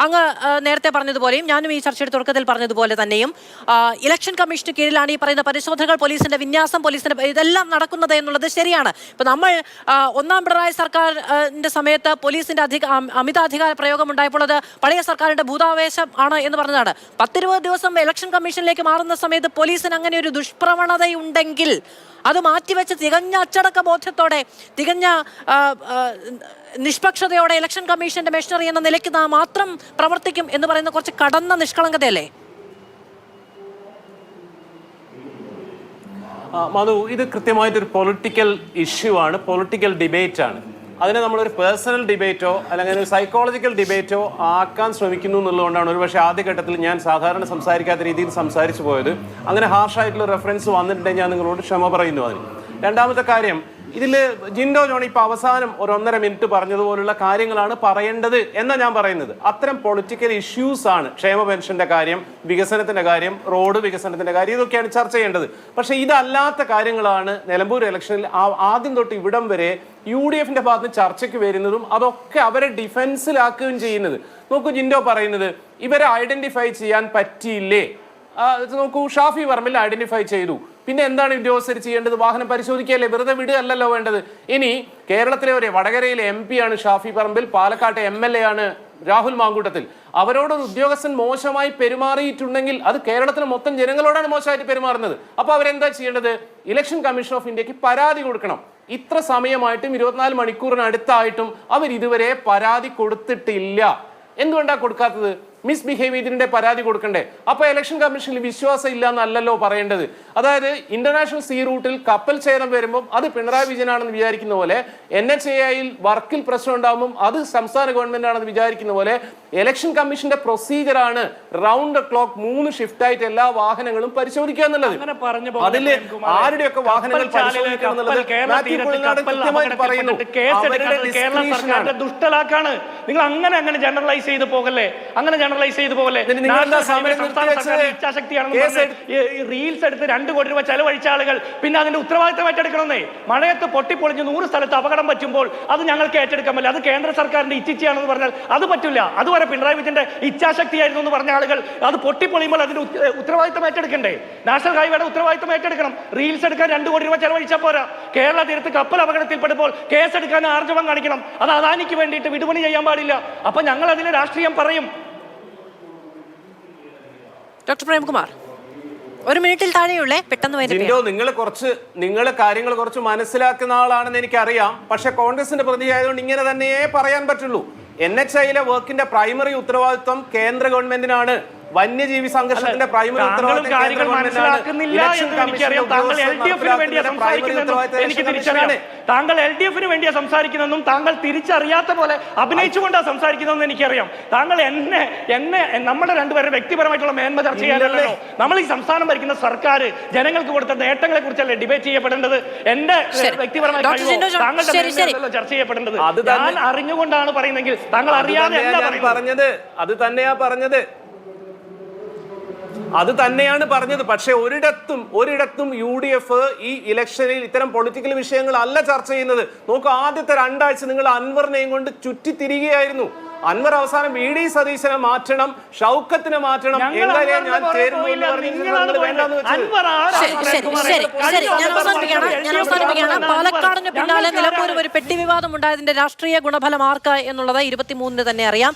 അങ്ങ് നേരത്തെ പറഞ്ഞതുപോലെയും ഞാനും ഈ ചർച്ചയുടെ തുടക്കത്തിൽ പറഞ്ഞതുപോലെ തന്നെയും ഇലക്ഷൻ കമ്മീഷന് കീഴിലാണ് ഈ പറയുന്ന പരിശോധനകൾ, പോലീസിന്റെ വിന്യാസം, പോലീസിന്റെ ഇതെല്ലാം നടക്കുന്നത് എന്നുള്ളത് ശരിയാണ്. ഇപ്പൊ നമ്മൾ ഒന്നാം പിണറായി സർക്കാരിന്റെ സമയത്ത് പോലീസിന്റെ അമിതാധികാര പ്രയോഗം ഉണ്ടായപ്പോൾ അത് പഴയ സർക്കാരിന്റെ ഭൂതാവേശം ആണ് എന്ന് പറഞ്ഞതാണ്. 10-20 ദിവസം ഇലക്ഷൻ കമ്മീഷനിലേക്ക് മാറുന്ന സമയത്ത് പോലീസിന് അങ്ങനെ ഒരു ദുഷ്പ്രവണതയുണ്ടെങ്കിൽ അത് മാറ്റിവെച്ച് തികഞ്ഞ അച്ചടക്ക ബോധ്യത്തോടെ, തികഞ്ഞ നിഷ്പക്ഷതയോടെ ഇലക്ഷൻ കമ്മീഷന്റെ മെഷീനറി എന്ന നിലയ്ക്ക് മാത്രം പ്രവർത്തിക്കും എന്ന് പറയുന്ന കുറച്ച് കടന്ന നിഷ്കളങ്കതയല്ലേ? മധു, ഇത് കൃത്യമായിട്ടൊരു പൊളിറ്റിക്കൽ ഇഷ്യൂ ആണ്, പൊളിറ്റിക്കൽ ഡിബേറ്റ് ആണ്. അതിനെ നമ്മളൊരു പേഴ്സണൽ ഡിബേറ്റോ അല്ലെങ്കിൽ ഒരു സൈക്കോളജിക്കൽ ഡിബേറ്റോ ആക്കാൻ ശ്രമിക്കുന്നു എന്നുള്ളതുകൊണ്ടാണ് ഒരുപക്ഷെ ആദ്യഘട്ടത്തിൽ ഞാൻ സാധാരണ സംസാരിക്കാത്ത രീതിയിൽ സംസാരിച്ചു പോയത്. അങ്ങനെ ഹാർഷായിട്ടുള്ള റെഫറൻസ് വന്നിട്ടുണ്ടെങ്കിൽ ഞാൻ നിങ്ങളോട് ക്ഷമ പറയുന്നു. അതിന് രണ്ടാമത്തെ കാര്യം, ഇതിൽ ജിൻഡോ ജോൺ ഇപ്പോൾ അവസാനം ഒരു 1.5 മിനിറ്റ് പറഞ്ഞതുപോലുള്ള കാര്യങ്ങളാണ് പറയേണ്ടത് എന്നാണ് ഞാൻ പറയുന്നത്. അത്തരം പൊളിറ്റിക്കൽ ഇഷ്യൂസ് ആണ്. ക്ഷേമ പെൻഷന്റെ കാര്യം, വികസനത്തിന്റെ കാര്യം, റോഡ് വികസനത്തിന്റെ കാര്യം, ഇതൊക്കെയാണ് ചർച്ച ചെയ്യേണ്ടത്. പക്ഷെ ഇതല്ലാത്ത കാര്യങ്ങളാണ് നിലമ്പൂർ ഇലക്ഷനിൽ ആദ്യം തൊട്ട് ഇവിടം വരെ UDF ഭാഗത്ത് ചർച്ചയ്ക്ക് വരുന്നതും അതൊക്കെ അവരെ ഡിഫൻസിലാക്കുകയും ചെയ്യുന്നത്. നോക്കൂ, ജിൻഡോ പറയുന്നത് ഇവരെ ഐഡന്റിഫൈ ചെയ്യാൻ പറ്റിയില്ലേ? നോക്കൂ, ഷാഫി പറമ്പിൽ ഐഡന്റിഫൈ ചെയ്തു. പിന്നെ എന്താണ് ഉദ്യോഗസ്ഥർ ചെയ്യേണ്ടത്? വാഹനം പരിശോധിക്കുകയല്ലേ, വെറുതെ വിടുകയല്ലല്ലോ വേണ്ടത്. ഇനി കേരളത്തിലെ വടകരയിലെ MP ആണ് ഷാഫി പറമ്പിൽ, പാലക്കാട്ടെ MLA ആണ് രാഹുൽ മാങ്കൂട്ടത്തിൽ. അവരോട് ഉദ്യോഗസ്ഥൻ മോശമായി പെരുമാറിയിട്ടുണ്ടെങ്കിൽ അത് കേരളത്തിലെ മൊത്തം ജനങ്ങളോടാണ് മോശമായിട്ട് പെരുമാറുന്നത്. അപ്പൊ അവരെന്താ ചെയ്യേണ്ടത്? ഇലക്ഷൻ കമ്മീഷൻ ഓഫ് ഇന്ത്യക്ക് പരാതി കൊടുക്കണം. ഇത്ര സമയമായിട്ടും 24 മണിക്കൂറിനടുത്തായിട്ടും അവർ ഇതുവരെ പരാതി കൊടുത്തിട്ടില്ല. എന്തുകൊണ്ടാണ് കൊടുക്കാത്തത്? മിസ്ബിഹേവ് ചെയ്തതിന്റെ പരാതി കൊടുക്കണ്ടേ? അപ്പൊ ഇലക്ഷൻ കമ്മീഷനിൽ വിശ്വാസം ഇല്ല എന്നല്ലല്ലോ പറയേണ്ടത്. അതായത് ഇന്റർനാഷണൽ സീ റൂട്ടിൽ കപ്പൽ ഛേദം വരുമ്പോൾ അത് പിണറായി വിജയനാണെന്ന് വിചാരിക്കുന്ന പോലെ, NHAIയിൽ വർക്കിൽ പ്രശ്നം ഉണ്ടാകുമ്പോൾ അത് സംസ്ഥാന ഗവൺമെന്റ് ആണെന്ന് വിചാരിക്കുന്ന പോലെ, ഇലക്ഷൻ കമ്മീഷന്റെ പ്രൊസീജിയറാണ് റൗണ്ട് ക്ലോക്ക് 3 ഷിഫ്റ്റ് ആയിട്ട് എല്ലാ വാഹനങ്ങളും പരിശോധിക്കുക എന്നുള്ളത്. അതിൽ ആരുടെയൊക്കെ വാഹനങ്ങൾ പരിശോധിക്കുക എന്നുള്ളത് പറയുന്നു. ദുഷ്ടലാക്കാണ്. നിങ്ങൾ അങ്ങനെ ജനറലൈസ് ചെയ്ത് പോകല്ലേ, അങ്ങനെ ജനറലൈസ് ചെയ്ത് പോലെ റീൽസ് എടുത്ത് 2 കോടി രൂപ ചെലവഴിച്ച ആളുകൾ പിന്നെ അതിന്റെ ഉത്തരവാദിത്തം ഏറ്റെടുക്കണമെന്നേ. മഴയത്ത് പൊട്ടിപ്പൊളിഞ്ഞ് 100 സ്ഥലത്ത് അപകടം പറ്റുമ്പോൾ അത് ഞങ്ങൾക്ക് ഏറ്റെടുക്കാൻ പറ്റില്ല, അത് കേന്ദ്ര സർക്കാരിന്റെ ഇച്ഛയാണെന്ന് പറഞ്ഞാൽ അത് പറ്റില്ല. അതുവരെ പിണറായി വിജയന്റെ ഇച്ഛാശക്തിയായിരുന്നു എന്ന് പറഞ്ഞ ആളുകൾ അത് പൊട്ടിപ്പൊളിയുമ്പോൾ അതിന്റെ ഉത്തരവാദിത്തം ഏറ്റെടുക്കണ്ടേ? നാഷണൽ ഹൈവേയുടെ ഉത്തരവാദിത്തം ഏറ്റെടുക്കണം. റീൽസ് എടുക്കാൻ 2 കോടി രൂപ ചെലവഴിച്ചാൽ പോരാ. കേരള തീരത്ത് കപ്പൽ അപകടത്തിൽപ്പെടുമ്പോൾ കേസെടുക്കാൻ ആർജവം കാണിക്കണം. അത് അദാനിക്ക് വേണ്ടിയിട്ട് വിടുപണി ചെയ്യാൻ പാടില്ല. അപ്പൊ ഞങ്ങൾ അതിലെ രാഷ്ട്രീയം പറയും. ഡോക്ടർ പ്രേംകുമാർ, 1 മിനിറ്റിൽ താഴെയുള്ളേ, പെട്ടെന്ന് നിങ്ങൾ കാര്യങ്ങൾ കുറച്ച് മനസ്സിലാക്കുന്ന ആളാണെന്ന് എനിക്കറിയാം. പക്ഷെ കോൺഗ്രസിന്റെ പ്രതിയായതുകൊണ്ട് ഇങ്ങനെ തന്നെയേ പറയാൻ പറ്റുള്ളൂ. NHAയിലെ വർക്കിന്റെ പ്രൈമറി ഉത്തരവാദിത്വം കേന്ദ്ര ഗവൺമെന്റിനാണ്. വന്യജീവി സംഘർഷത്തിന്റെ പ്രൈമറി ഉത്തരവാദിത്തം താങ്കൾ LDFന് വേണ്ടിയാ സംസാരിക്കുന്നതെന്നും താങ്കൾ തിരിച്ചറിയാത്ത പോലെ അഭിനയിച്ചുകൊണ്ടാണ് സംസാരിക്കുന്നതെന്ന് എനിക്കറിയാം. താങ്കൾ എന്നെ നമ്മുടെ രണ്ടുപേരുടെ വ്യക്തിപരമായിട്ടുള്ള മേന്മ ചർച്ച ചെയ്യാനല്ലോ. നമ്മൾ ഈ സംസ്ഥാനം ഭരിക്കുന്ന സർക്കാർ ജനങ്ങൾക്ക് കൊടുത്ത നേട്ടങ്ങളെ കുറിച്ചല്ലേ ഡിബേറ്റ് ചെയ്യപ്പെടേണ്ടത്. എന്റെ വ്യക്തിപരമായിട്ടുള്ള താങ്കളുടെ ചർച്ച ചെയ്യപ്പെടേണ്ടത്. ഞാൻ അറിഞ്ഞുകൊണ്ടാണ് പറയുന്നെങ്കിൽ താങ്കൾ അറിയാതെ പറഞ്ഞത് അത് തന്നെയാണ് പറഞ്ഞത്. പക്ഷെ ഒരിടത്തും UDF ഈ ഇലക്ഷനിൽ ഇത്തരം പൊളിറ്റിക്കൽ വിഷയങ്ങൾ അല്ല ചർച്ച ചെയ്യുന്നത്. നോക്കൂ, ആദ്യത്തെ 2 ആഴ്ച നിങ്ങൾ അൻവറിനെയും കൊണ്ട് ചുറ്റിത്തിരികയായിരുന്നു. അൻവർ അവസാനം VD സതീശനെ മാറ്റണം, ഷൗക്കത്തിനെ മാറ്റണം, പാലക്കാടിന് പിന്നാലെ നിലമ്പൂർ ഒരു പെട്ടി വിവാദം ഉണ്ടായതിന്റെ രാഷ്ട്രീയ ഗുണഫലം ആർക്ക് എന്നുള്ളത് 23-ന് തന്നെ അറിയാം.